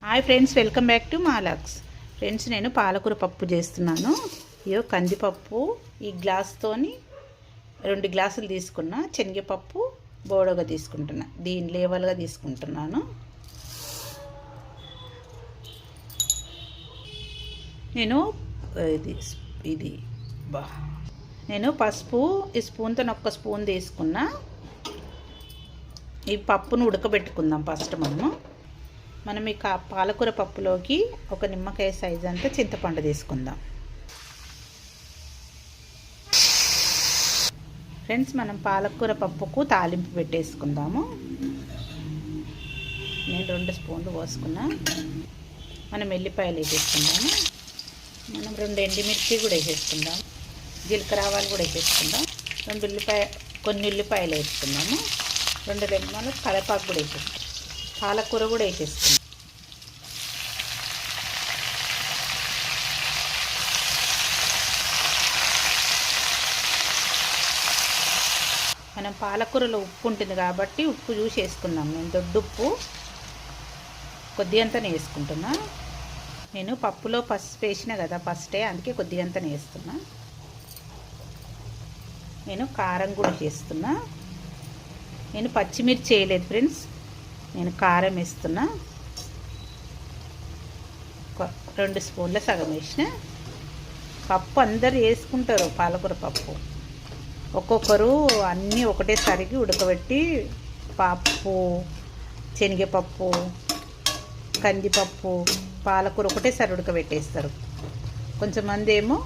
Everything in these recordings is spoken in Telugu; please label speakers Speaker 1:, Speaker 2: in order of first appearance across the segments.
Speaker 1: Hi friends, welcome back to మాలాక్స్. ఫ్రెండ్స్, నేను పాలకూర పప్పు చేస్తున్నాను. ఇయో కందిపప్పు ఈ గ్లాస్తోని 2 గ్లాసులు తీసుకున్నా. శనగపప్పు బోడగా తీసుకుంటున్నా, దీని లేవల్గా తీసుకుంటున్నాను. నేను నేను పసుపు ఈ స్పూన్తో 1 స్పూన్ తీసుకున్నా. ఈ పప్పును ఉడకబెట్టుకుందాం ఫస్ట్. మనం ఈ పాలకూర పప్పులోకి 1 నిమ్మకాయ సైజ్ అంతా చింతపండు తీసుకుందాం. ఫ్రెండ్స్, మనం పాలకూర పప్పుకు తాలింపు పెట్టేసుకుందాము. నేను 2 స్పూన్లు పోసుకున్నా. మనం ఎల్లిపాయలు వేసేసుకుందాము. మనం 2 ఎండుమిర్చి కూడా వేసేసుకుందాం. జీలకర్ర ఆవాలు కూడా వేసేసుకుందాం. కొన్ని ఉల్లిపాయలు వేసుకుందాము. 2 రెమ్మలు కరివేపాకు కూడా వేసేసుకుందాం. పాలకూర కూడా వేసేసుకుందాం. మనం పాలకూరలో ఉప్పు ఉంటుంది కాబట్టి ఉప్పు చూసి వేసుకుందాం. నేను దొడ్డుప్పు కొద్దిగంతనే వేసుకుంటున్నా. నేను పప్పులో పసుపు వేసిన కదా ఫస్టే, అందుకే కొద్దిగంతనే వేస్తున్నా. నేను కారం కూడా చేస్తున్నా. నేను పచ్చిమిర్చి వేయలేదు ఫ్రెండ్స్, నేను కారం వేస్తున్నా. 2 స్పూన్ల సగం వేసిన. పప్పు అందరు వేసుకుంటారు పాలకూర పప్పు. ఒక్కొక్కరు అన్నీ ఒకటేసారికి ఉడకబెట్టి పప్పు, శనగపప్పు, కందిపప్పు, పాలకూర ఒకటేసారి ఉడకబెట్టేస్తారు. కొంచెంమంది ఏమో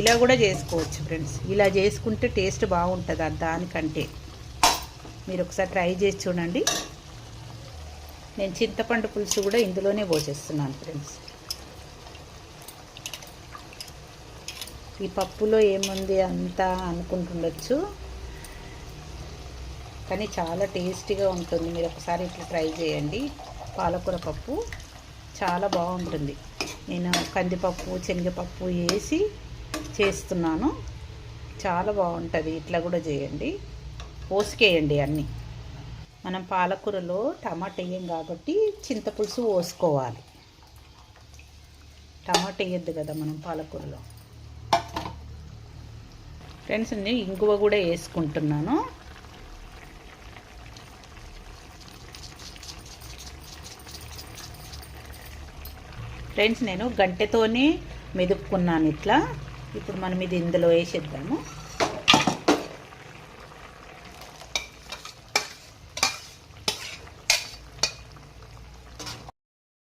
Speaker 1: ఇలా కూడా చేసుకోవచ్చు ఫ్రెండ్స్. ఇలా చేసుకుంటే టేస్ట్ బాగుంటుంది దానికంటే. మీరు ఒకసారి ట్రై చేసి చూడండి. నేను చింతపండు పులుసు కూడా ఇందులోనే పోసేస్తున్నాను ఫ్రెండ్స్. ఈ పప్పులో ఏముంది అంతా అనుకుంటుండొచ్చు, కానీ చాలా టేస్టీగా ఉంటుంది. మీరు ఒకసారి ఇట్లా ట్రై చేయండి. పాలకూర పప్పు చాలా బాగుంటుంది. నేను కందిపప్పు, శనగపప్పు వేసి చేస్తున్నాను. చాలా బాగుంటుంది. ఇట్లా కూడా చేయండి. పోసుకేయండి అన్నీ. మనం పాలకూరలో టమాటా వేయం కాబట్టి చింతపులుసు పోసుకోవాలి. టమాటా వేయద్దు కదా మనం పాలకూరలో. ఫ్రెండ్స్, నేను ఇంగువ కూడా వేసుకుంటున్నాను. ఫ్రెండ్స్, నేను గంటెతోనే మెదుపుకున్నాను ఇట్లా. ఇప్పుడు మనం ఇది ఇందులో వేసేద్దాము.